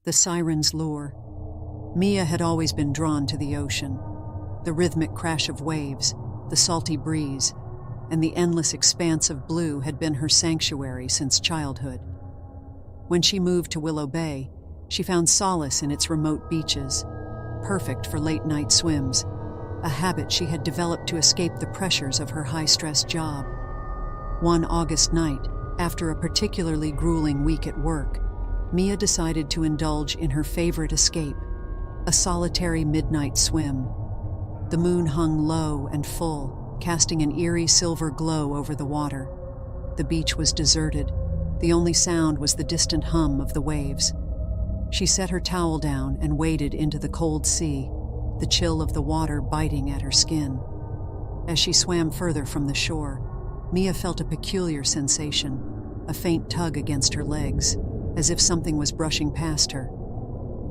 The Sirens Lure. Mia had always been drawn to the ocean. The rhythmic crash of waves, the salty breeze, and the endless expanse of blue had been her sanctuary since childhood. When she moved to Willow Bay, she found solace in its remote beaches, perfect for late-night swims, a habit she had developed to escape the pressures of her high-stress job. One August night, after a particularly grueling week at work, Mia decided to indulge in her favorite escape, a solitary midnight swim. The moon hung low and full, casting an eerie silver glow over the water. The beach was deserted. The only sound was the distant hum of the waves. She set her towel down and waded into the cold sea, the chill of the water biting at her skin. As she swam further from the shore, Mia felt a peculiar sensation, a faint tug against her legs, as if something was brushing past her.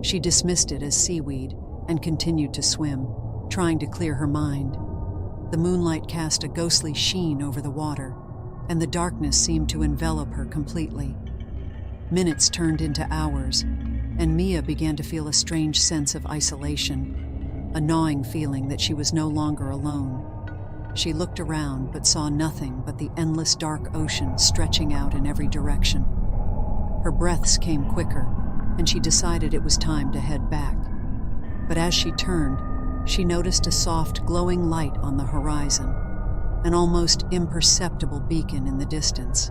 She dismissed it as seaweed and continued to swim, trying to clear her mind. The moonlight cast a ghostly sheen over the water, and the darkness seemed to envelop her completely. Minutes turned into hours, and Mia began to feel a strange sense of isolation, a gnawing feeling that she was no longer alone. She looked around but saw nothing but the endless dark ocean stretching out in every direction. Her breaths came quicker, and she decided it was time to head back. But as she turned, she noticed a soft, glowing light on the horizon, an almost imperceptible beacon in the distance.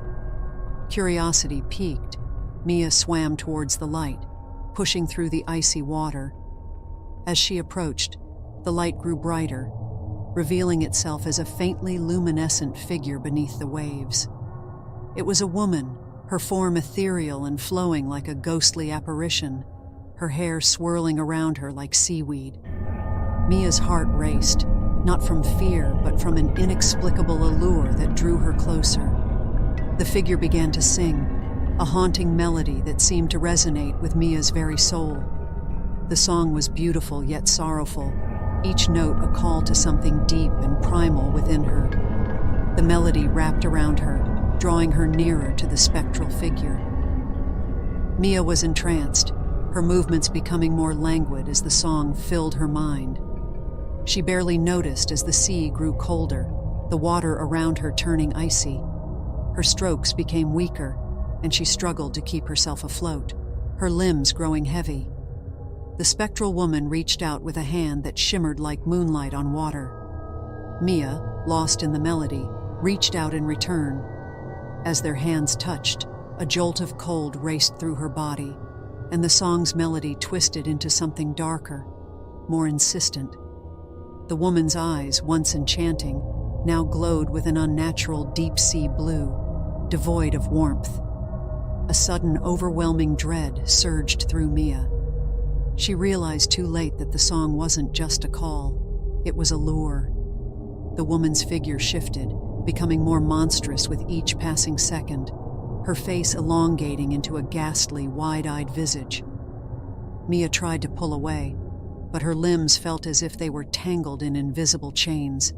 Curiosity piqued. Mia swam towards the light, pushing through the icy water. As she approached, the light grew brighter, revealing itself as a faintly luminescent figure beneath the waves. It was a woman, her form ethereal and flowing like a ghostly apparition, her hair swirling around her like seaweed. Mia's heart raced, not from fear, but from an inexplicable allure that drew her closer. The figure began to sing, a haunting melody that seemed to resonate with Mia's very soul. The song was beautiful yet sorrowful, each note a call to something deep and primal within her. The melody wrapped around her, drawing her nearer to the spectral figure. Mia was entranced, her movements becoming more languid as the song filled her mind. She barely noticed as the sea grew colder, the water around her turning icy. Her strokes became weaker, and she struggled to keep herself afloat, her limbs growing heavy. The spectral woman reached out with a hand that shimmered like moonlight on water. Mia, lost in the melody, reached out in return. As their hands touched, a jolt of cold raced through her body, and the song's melody twisted into something darker, more insistent. The woman's eyes, once enchanting, now glowed with an unnatural deep-sea blue, devoid of warmth. A sudden, overwhelming dread surged through Mia. She realized too late that the song wasn't just a call, it was a lure. The woman's figure shifted, becoming more monstrous with each passing second, her face elongating into a ghastly, wide-eyed visage. Mia tried to pull away, but her limbs felt as if they were tangled in invisible chains.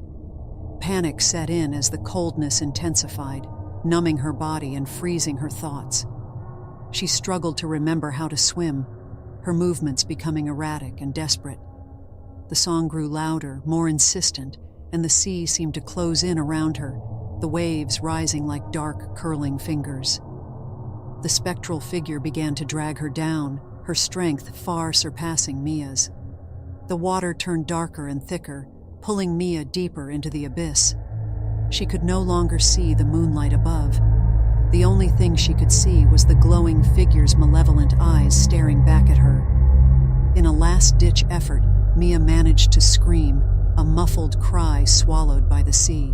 Panic set in as the coldness intensified, numbing her body and freezing her thoughts. She struggled to remember how to swim, her movements becoming erratic and desperate. The song grew louder, more insistent, and the sea seemed to close in around her, the waves rising like dark, curling fingers. The spectral figure began to drag her down, her strength far surpassing Mia's. The water turned darker and thicker, pulling Mia deeper into the abyss. She could no longer see the moonlight above. The only thing she could see was the glowing figure's malevolent eyes staring back at her. In a last-ditch effort, Mia managed to scream, a muffled cry swallowed by the sea.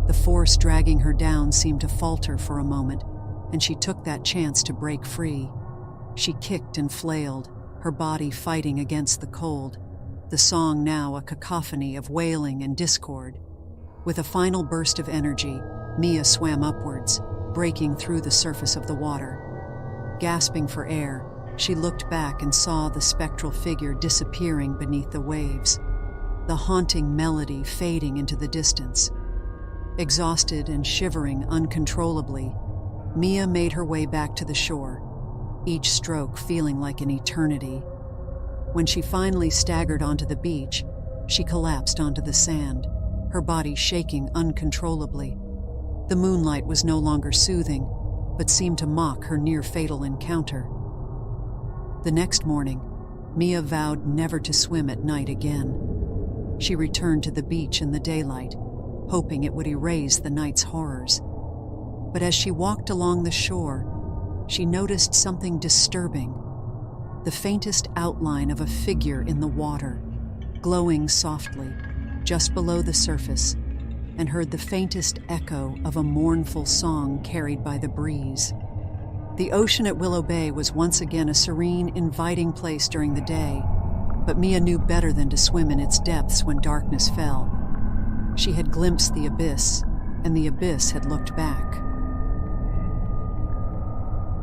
The force dragging her down seemed to falter for a moment, and she took that chance to break free. She kicked and flailed, her body fighting against the cold, the song now a cacophony of wailing and discord. With a final burst of energy, Mia swam upwards, breaking through the surface of the water. Gasping for air, she looked back and saw the spectral figure disappearing beneath the waves, the haunting melody fading into the distance. Exhausted and shivering uncontrollably, Mia made her way back to the shore. each stroke feeling like an eternity. When she finally staggered onto the beach, she collapsed onto the sand, her body shaking uncontrollably. The moonlight was no longer soothing, but seemed to mock her near-fatal encounter. The next morning, Mia vowed never to swim at night again. She returned to the beach in the daylight, hoping it would erase the night's horrors. But as she walked along the shore, she noticed something disturbing: the faintest outline of a figure in the water, glowing softly, just below the surface, and heard the faintest echo of a mournful song carried by the breeze. The ocean at Willow Bay was once again a serene, inviting place during the day, but Mia knew better than to swim in its depths when darkness fell. She had glimpsed the abyss, and the abyss had looked back.